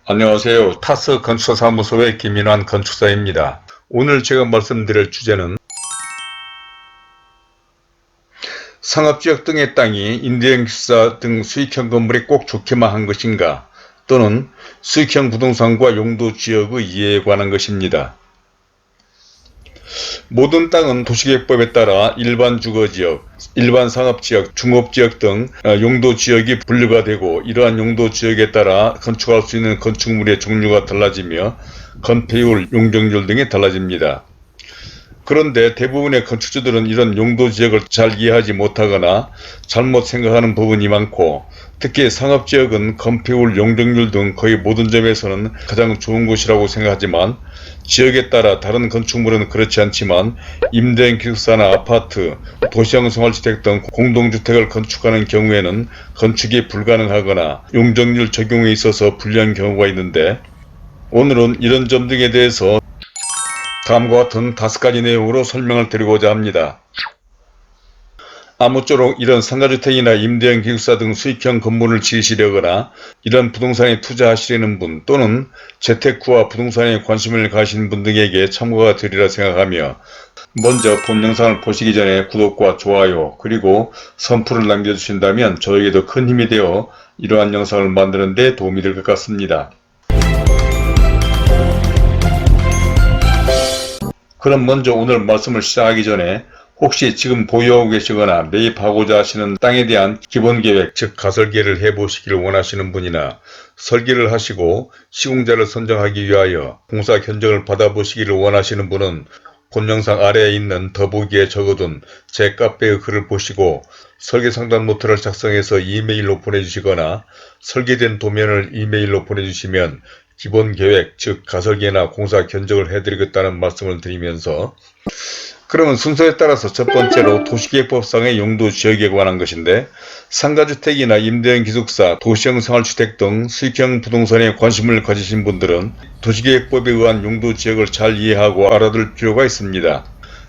안녕하세요. 타스 건축사무소의 김인환 건축사입니다. 오늘 제가 말씀드릴 주제는 상업지역 등의 땅이 임대형 기숙사 등 수익형 건물에 꼭 좋게만 한 것인가, 또는 수익형 부동산과 용도지역의 이해에 관한 것입니다. 모든 땅은 도시계획법에 따라 일반 주거지역, 일반 상업지역, 중업지역 등 용도지역이 분류가 되고, 이러한 용도지역에 따라 건축할 수 있는 건축물의 종류가 달라지며 건폐율, 용적률 등이 달라집니다. 그런데 대부분의 건축주들은 이런 용도지역을 잘 이해하지 못하거나 잘못 생각하는 부분이 많고, 특히 상업지역은 건폐율, 용적률 등 거의 모든 점에서는 가장 좋은 곳이라고 생각하지만, 지역에 따라 다른 건축물은 그렇지 않지만 임대형 기숙사나 아파트, 도시형 생활주택 등 공동주택을 건축하는 경우에는 건축이 불가능하거나 용적률 적용에 있어서 불리한 경우가 있는데, 오늘은 이런 점 등에 대해서 다음과 같은 5가지 내용으로 설명을 드리고자 합니다. 아무쪼록 이런 상가주택이나 임대형 기숙사 등 수익형 건물을 지으시려거나 이런 부동산에 투자하시려는 분, 또는 재테크와 부동산에 관심을 가신 분 등에게 참고가 되리라 생각하며, 먼저 본 영상을 보시기 전에 구독과 좋아요 그리고 선풀을 남겨주신다면 저에게도 큰 힘이 되어 이러한 영상을 만드는 데 도움이 될 것 같습니다. 그럼 먼저 오늘 말씀을 시작하기 전에, 혹시 지금 보유하고 계시거나 매입하고자 하시는 땅에 대한 기본계획, 즉 가설계를 해보시기를 원하시는 분이나, 설계를 하시고 시공자를 선정하기 위하여 공사 견적을 받아보시기를 원하시는 분은 본 영상 아래에 있는 더보기에 적어둔 제 카페의 글을 보시고 설계상담 노트를 작성해서 이메일로 보내주시거나, 설계된 도면을 이메일로 보내주시면 기본계획, 즉 가설계나 공사 견적을 해드리겠다는 말씀을 드리면서, 그러면 순서에 따라서 첫 번째로 도시계획법상의 용도지역에 관한 것인데, 상가주택이나 임대형 기숙사, 도시형 생활주택 등 수익형 부동산에 관심을 가지신 분들은 도시계획법에 의한 용도지역을 잘 이해하고 알아둘 필요가 있습니다.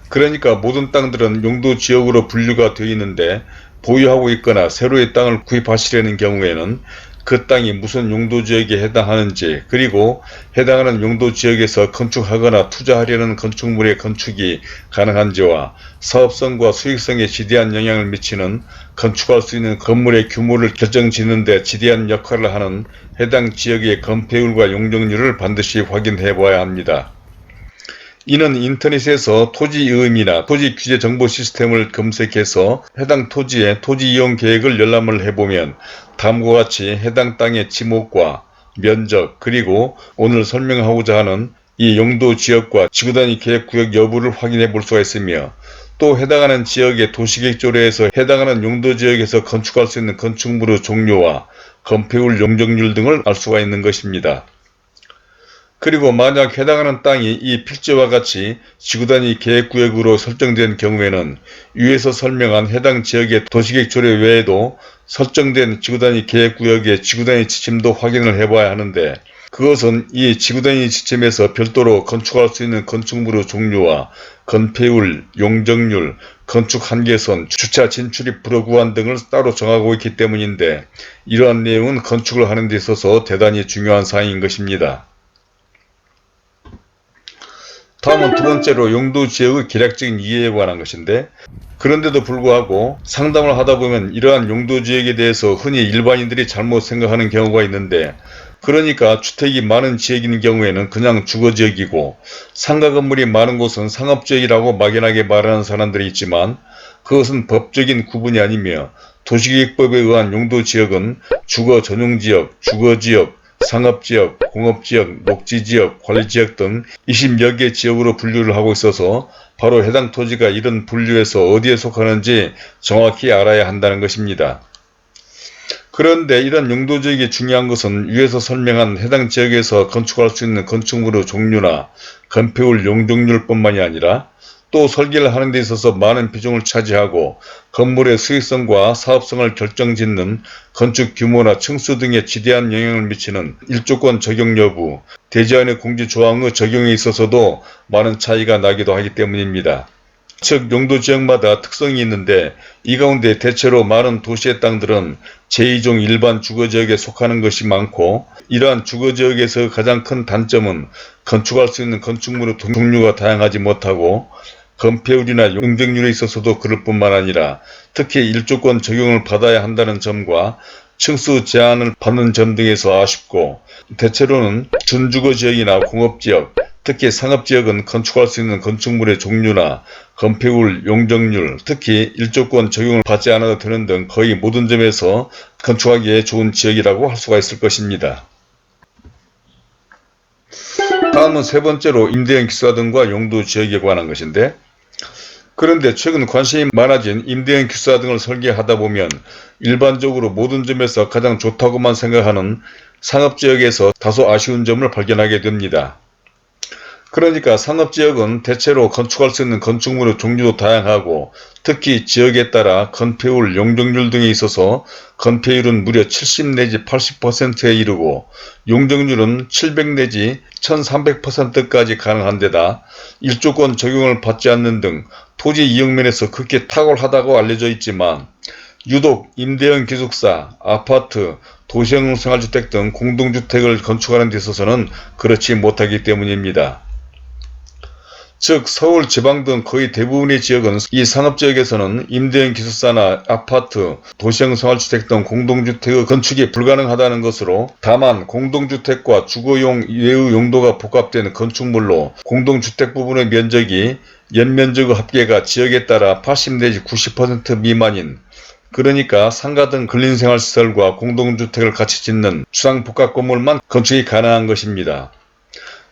그러니까 모든 땅들은 용도지역으로 분류가 되어 있는데, 보유하고 있거나 새로의 땅을 구입하시려는 경우에는 그 땅이 무슨 용도지역에 해당하는지, 그리고 해당하는 용도지역에서 건축하거나 투자하려는 건축물의 건축이 가능한지와 사업성과 수익성에 지대한 영향을 미치는, 건축할 수 있는 건물의 규모를 결정짓는 데 지대한 역할을 하는 해당 지역의 건폐율과 용적률을 반드시 확인해 봐야 합니다. 이는 인터넷에서 토지이음이나 토지규제 정보 시스템을 검색해서 해당 토지의 토지이용 계획을 열람을 해보면 다음과 같이 해당 땅의 지목과 면적, 그리고 오늘 설명하고자 하는 이 용도 지역과 지구단위 계획구역 여부를 확인해 볼 수가 있으며, 또 해당하는 지역의 도시계획조례에서 해당하는 용도지역에서 건축할 수 있는 건축물의 종류와 건폐율, 용적률 등을 알 수가 있는 것입니다. 그리고 만약 해당하는 땅이 이 필지와 같이 지구단위 계획구역으로 설정된 경우에는 위에서 설명한 해당 지역의 도시계획 조례 외에도 설정된 지구단위 계획구역의 지구단위 지침도 확인을 해봐야 하는데, 그것은 이 지구단위 지침에서 별도로 건축할 수 있는 건축물의 종류와 건폐율, 용적률, 건축 한계선, 주차 진출입 불허구간 등을 따로 정하고 있기 때문인데, 이러한 내용은 건축을 하는 데 있어서 대단히 중요한 사항인 것입니다. 다음은 두 번째로 용도지역의 계략적인 이해에 관한 것인데, 그런데도 불구하고 상담을 하다보면 이러한 용도지역에 대해서 흔히 일반인들이 잘못 생각하는 경우가 있는데, 그러니까 주택이 많은 지역인 경우에는 그냥 주거지역이고, 상가 건물이 많은 곳은 상업지역이라고 막연하게 말하는 사람들이 있지만, 그것은 법적인 구분이 아니며, 도시계획법에 의한 용도지역은 주거 전용지역, 주거지역, 상업지역, 공업지역, 녹지지역, 관리지역 등 20여 개 지역으로 분류를 하고 있어서 바로 해당 토지가 이런 분류에서 어디에 속하는지 정확히 알아야 한다는 것입니다. 그런데 이런 용도지역이 중요한 것은 위에서 설명한 해당 지역에서 건축할 수 있는 건축물의 종류나 건폐율, 용적률 뿐만이 아니라 또 설계를 하는 데 있어서 많은 비중을 차지하고 건물의 수익성과 사업성을 결정짓는 건축 규모나 층수 등에 지대한 영향을 미치는 일조권 적용 여부, 대지안의 공지조항의 적용에 있어서도 많은 차이가 나기도 하기 때문입니다. 즉 용도 지역마다 특성이 있는데 이 가운데 대체로 많은 도시의 땅들은 제2종 일반 주거지역에 속하는 것이 많고, 이러한 주거지역에서 가장 큰 단점은 건축할 수 있는 건축물의 종류가 다양하지 못하고 건폐율이나 용적률에 있어서도 그럴 뿐만 아니라 특히 일조권 적용을 받아야 한다는 점과 층수 제한을 받는 점 등에서 아쉽고, 대체로는 준주거지역이나 공업지역, 특히 상업지역은 건축할 수 있는 건축물의 종류나 건폐율, 용적률, 특히 일조권 적용을 받지 않아도 되는 등 거의 모든 점에서 건축하기에 좋은 지역이라고 할 수가 있을 것입니다. 다음은 세 번째로 임대형 기숙사 등과 용도 지역에 관한 것인데, 그런데 최근 관심이 많아진 임대형 기숙사 등을 설계하다 보면 일반적으로 모든 점에서 가장 좋다고만 생각하는 상업지역에서 다소 아쉬운 점을 발견하게 됩니다. 그러니까 상업지역은 대체로 건축할 수 있는 건축물의 종류도 다양하고 특히 지역에 따라 건폐율, 용적률 등에 있어서 건폐율은 무려 70 내지 80%에 이르고 용적률은 700 내지 1300%까지 가능한 데다 일조권 적용을 받지 않는 등 토지 이용면에서 극히 탁월하다고 알려져 있지만, 유독 임대형 기숙사, 아파트, 도시형 생활주택 등 공동주택을 건축하는 데 있어서는 그렇지 못하기 때문입니다. 즉 서울 지방 등 거의 대부분의 지역은 이 상업지역에서는 임대형 기숙사나 아파트, 도시형 생활주택 등 공동주택의 건축이 불가능하다는 것으로, 다만 공동주택과 주거용 외의 용도가 복합된 건축물로 공동주택 부분의 면적이 연면적의 합계가 지역에 따라 80 내지 90% 미만인, 그러니까 상가 등 근린생활시설과 공동주택을 같이 짓는 주상복합 건물만 건축이 가능한 것입니다.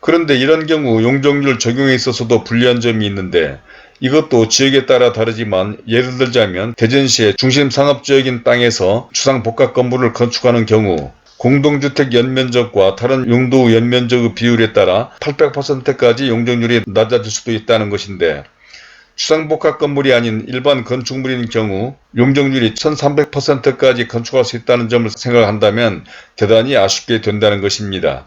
그런데 이런 경우 용적률 적용에 있어서도 불리한 점이 있는데, 이것도 지역에 따라 다르지만 예를 들자면 대전시의 중심 상업지역인 땅에서 주상복합 건물을 건축하는 경우 공동주택 연면적과 다른 용도 연면적의 비율에 따라 800%까지 용적률이 낮아질 수도 있다는 것인데, 주상복합 건물이 아닌 일반 건축물인 경우 용적률이 1300%까지 건축할 수 있다는 점을 생각한다면 대단히 아쉽게 된다는 것입니다.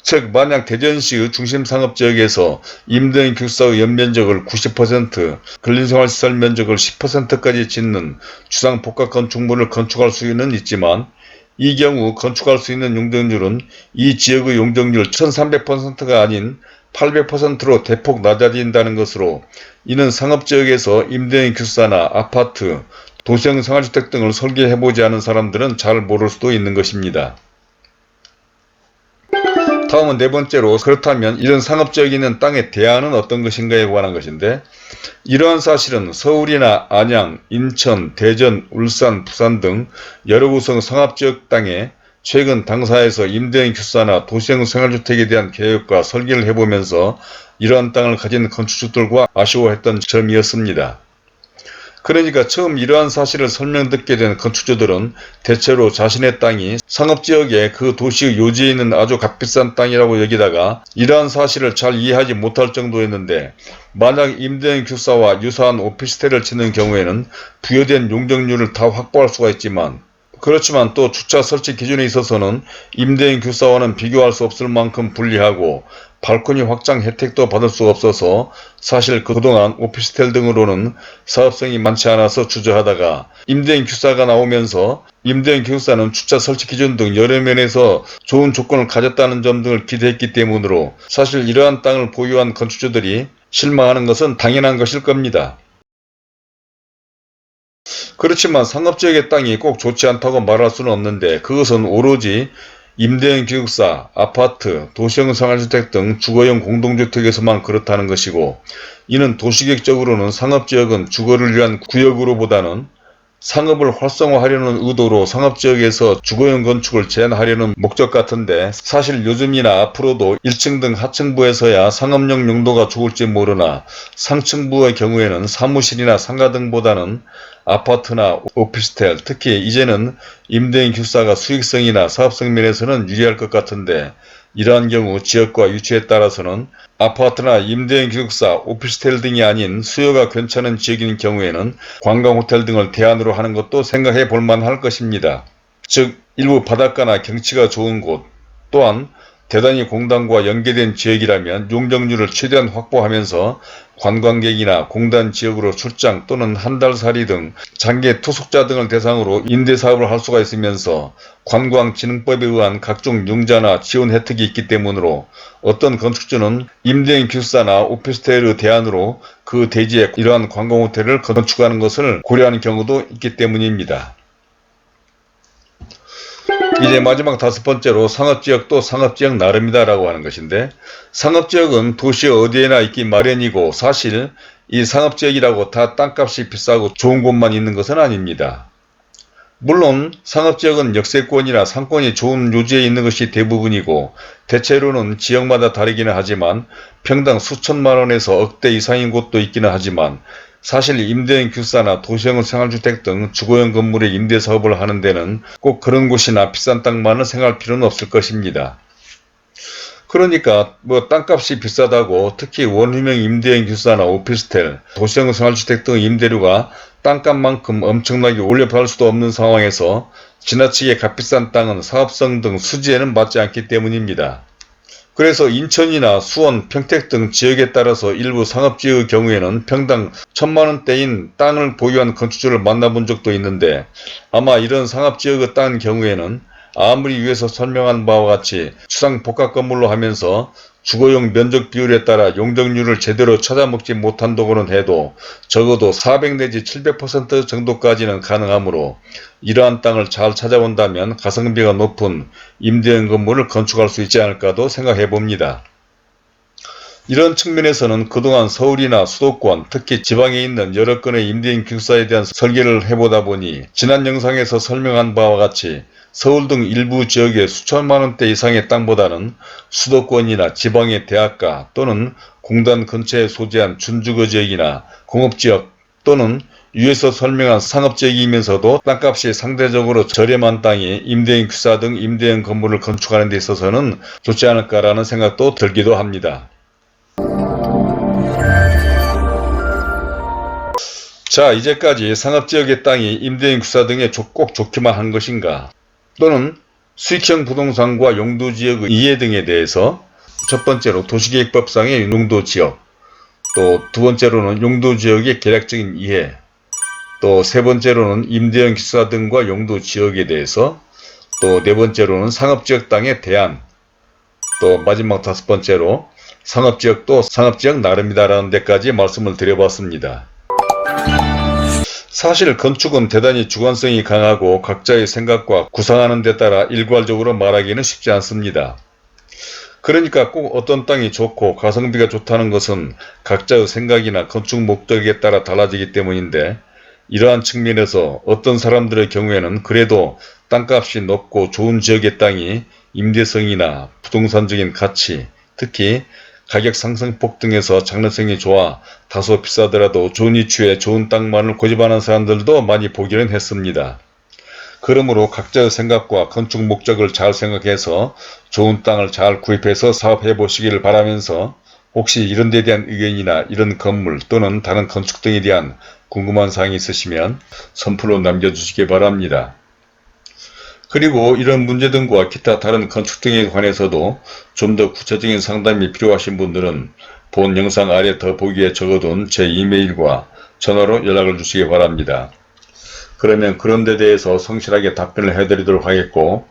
즉 만약 대전시의 중심상업지역에서 임대형 기숙사의 연면적을 90%, 근린생활시설 면적을 10%까지 짓는 주상복합 건축물을 건축할 수는 있지만, 이 경우 건축할 수 있는 용적률은 이 지역의 용적률 1300%가 아닌 800%로 대폭 낮아진다는 것으로, 이는 상업지역에서 임대형 기숙사나 아파트, 도시형 생활주택 등을 설계해보지 않은 사람들은 잘 모를 수도 있는 것입니다. 다음은 네 번째로, 그렇다면 이런 상업지역에 있는 땅의 대안은 어떤 것인가에 관한 것인데, 이러한 사실은 서울이나 안양, 인천, 대전, 울산, 부산 등 여러 구성 상업지역 땅에 최근 당사에서 임대형 기숙사나 도시형 생활주택에 대한 계획과 설계를 해보면서 이러한 땅을 가진 건축주들과 아쉬워했던 점이었습니다. 그러니까 처음 이러한 사실을 설명 듣게 된 건축주들은 대체로 자신의 땅이 상업지역에 그 도시의 요지에 있는 아주 값비싼 땅이라고 여기다가 이러한 사실을 잘 이해하지 못할 정도였는데, 만약 임대형 기숙사와 유사한 오피스텔을 짓는 경우에는 부여된 용적률을 다 확보할 수가 있지만, 그렇지만 또 주차 설치 기준에 있어서는 임대형 기숙사와는 비교할 수 없을 만큼 불리하고 발코니 확장 혜택도 받을 수 없어서 사실 그동안 오피스텔 등으로는 사업성이 많지 않아서 주저하다가 임대형 기숙사가 나오면서 임대형 기숙사는 주차 설치 기준 등 여러 면에서 좋은 조건을 가졌다는 점 등을 기대했기 때문으로 사실 이러한 땅을 보유한 건축주들이 실망하는 것은 당연한 것일 겁니다. 그렇지만 상업지역의 땅이 꼭 좋지 않다고 말할 수는 없는데, 그것은 오로지 임대형 기숙사, 아파트, 도시형 생활주택 등 주거용 공동주택에서만 그렇다는 것이고, 이는 도시계획적으로는 상업지역은 주거를 위한 구역으로보다는 상업을 활성화하려는 의도로 상업지역에서 주거용 건축을 제한하려는 목적 같은데, 사실 요즘이나 앞으로도 1층 등 하층부에서야 상업용 용도가 좋을지 모르나 상층부의 경우에는 사무실이나 상가 등보다는 아파트나 오피스텔, 특히 이제는 임대인 기숙사가 수익성이나 사업성 면에서는 유리할 것 같은데, 이러한 경우 지역과 위치에 따라서는 아파트나 임대인 기숙사, 오피스텔 등이 아닌 수요가 괜찮은 지역인 경우에는 관광호텔 등을 대안으로 하는 것도 생각해 볼 만할 것입니다. 즉 일부 바닷가나 경치가 좋은 곳, 또한 대단히 공단과 연계된 지역이라면 용적률을 최대한 확보하면서 관광객이나 공단 지역으로 출장 또는 한 달 살이 등 장기 투숙자 등을 대상으로 임대사업을 할 수가 있으면서 관광진흥법에 의한 각종 융자나 지원 혜택이 있기 때문으로 어떤 건축주는 임대인 기숙사나 오피스텔의 대안으로 그 대지에 이러한 관광호텔을 건축하는 것을 고려하는 경우도 있기 때문입니다. 이제 마지막 5번째로 상업지역도 상업지역 나름이다라고 하는 것인데, 상업지역은 도시 어디에나 있기 마련이고 사실 이 상업지역이라고 다 땅값이 비싸고 좋은 곳만 있는 것은 아닙니다. 물론 상업지역은 역세권이나 상권이 좋은 요지에 있는 것이 대부분이고 대체로는 지역마다 다르기는 하지만 평당 수천만 원에서 억대 이상인 곳도 있기는 하지만 사실 임대인 기숙사나 도시형 생활주택 등 주거용 건물의 임대사업을 하는 데는 꼭 그런 곳이나 비싼 땅만을 생각할 필요는 없을 것입니다. 그러니까 땅값이 비싸다고 특히 원룸형 임대인 기숙사나 오피스텔, 도시형 생활주택 등 임대료가 땅값만큼 엄청나게 올려받을 수도 없는 상황에서 지나치게 값비싼 땅은 사업성 등 수지에는 맞지 않기 때문입니다. 그래서 인천이나 수원, 평택 등 지역에 따라서 일부 상업지역의 경우에는 평당 1,000만원대인 땅을 보유한 건축주를 만나본 적도 있는데 아마 이런 상업지역의 땅 경우에는 아무리 위에서 설명한 바와 같이 추상 복합 건물로 하면서 주거용 면적 비율에 따라 용적률을 제대로 찾아먹지 못한다고는 해도 적어도 400 내지 700% 정도까지는 가능하므로 이러한 땅을 잘 찾아온다면 가성비가 높은 임대형 건물을 건축할 수 있지 않을까도 생각해 봅니다. 이런 측면에서는 그동안 서울이나 수도권, 특히 지방에 있는 여러 건의 임대인 기숙사에 대한 설계를 해보다 보니 지난 영상에서 설명한 바와 같이 서울 등 일부 지역의 수천만 원대 이상의 땅보다는 수도권이나 지방의 대학가 또는 공단 근처에 소재한 준주거 지역이나 공업지역 또는 위에서 설명한 상업지역이면서도 땅값이 상대적으로 저렴한 땅에 임대인 기숙사 등 임대형 건물을 건축하는 데 있어서는 좋지 않을까라는 생각도 들기도 합니다. 자, 이제까지 상업지역의 땅이 임대인 기숙사 등에 꼭 좋기만 한 것인가, 또는 수익형 부동산과 용도지역의 이해 등에 대해서 첫 번째로 도시계획법상의 용도지역, 또 두 번째로는 용도지역의 계략적인 이해, 또 세 번째로는 임대형 기숙사 등과 용도지역에 대해서, 또 네 번째로는 상업지역 땅의 대안, 또 마지막 5번째로 상업지역도 상업지역 나름이다라는 데까지 말씀을 드려봤습니다. 사실 건축은 대단히 주관성이 강하고 각자의 생각과 구상하는 데 따라 일괄적으로 말하기는 쉽지 않습니다. 그러니까 꼭 어떤 땅이 좋고 가성비가 좋다는 것은 각자의 생각이나 건축 목적에 따라 달라지기 때문인데, 이러한 측면에서 어떤 사람들의 경우에는 그래도 땅값이 높고 좋은 지역의 땅이 임대성이나 부동산적인 가치, 특히 가격 상승폭 등에서 장래성이 좋아 다소 비싸더라도 좋은 위치에 좋은 땅만을 고집하는 사람들도 많이 보기는 했습니다. 그러므로 각자의 생각과 건축 목적을 잘 생각해서 좋은 땅을 잘 구입해서 사업해 보시기를 바라면서, 혹시 이런 데 대한 의견이나 이런 건물 또는 다른 건축 등에 대한 궁금한 사항이 있으시면 선플로 남겨주시기 바랍니다. 그리고 이런 문제 등과 기타 다른 건축 등에 관해서도 좀 더 구체적인 상담이 필요하신 분들은 본 영상 아래 더보기에 적어둔 제 이메일과 전화로 연락을 주시기 바랍니다. 그러면 그런 데 대해서 성실하게 답변을 해드리도록 하겠고,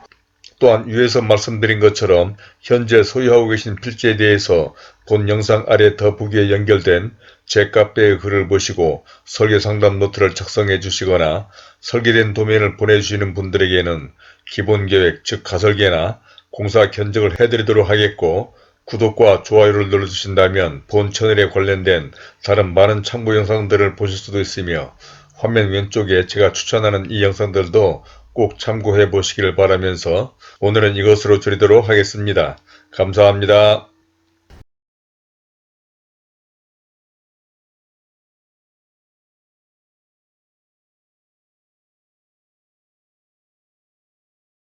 또한 위에서 말씀드린 것처럼 현재 소유하고 계신 필지에 대해서 본 영상 아래 더보기에 연결된 제 카페의 글을 보시고 설계상담 노트를 작성해 주시거나 설계된 도면을 보내주시는 분들에게는 기본계획 즉 가설계나 공사 견적을 해드리도록 하겠고, 구독과 좋아요를 눌러주신다면 본 채널에 관련된 다른 많은 참고 영상들을 보실 수도 있으며 화면 왼쪽에 제가 추천하는 이 영상들도 꼭 참고해 보시기를 바라면서 오늘은 이것으로 줄이도록 하겠습니다. 감사합니다.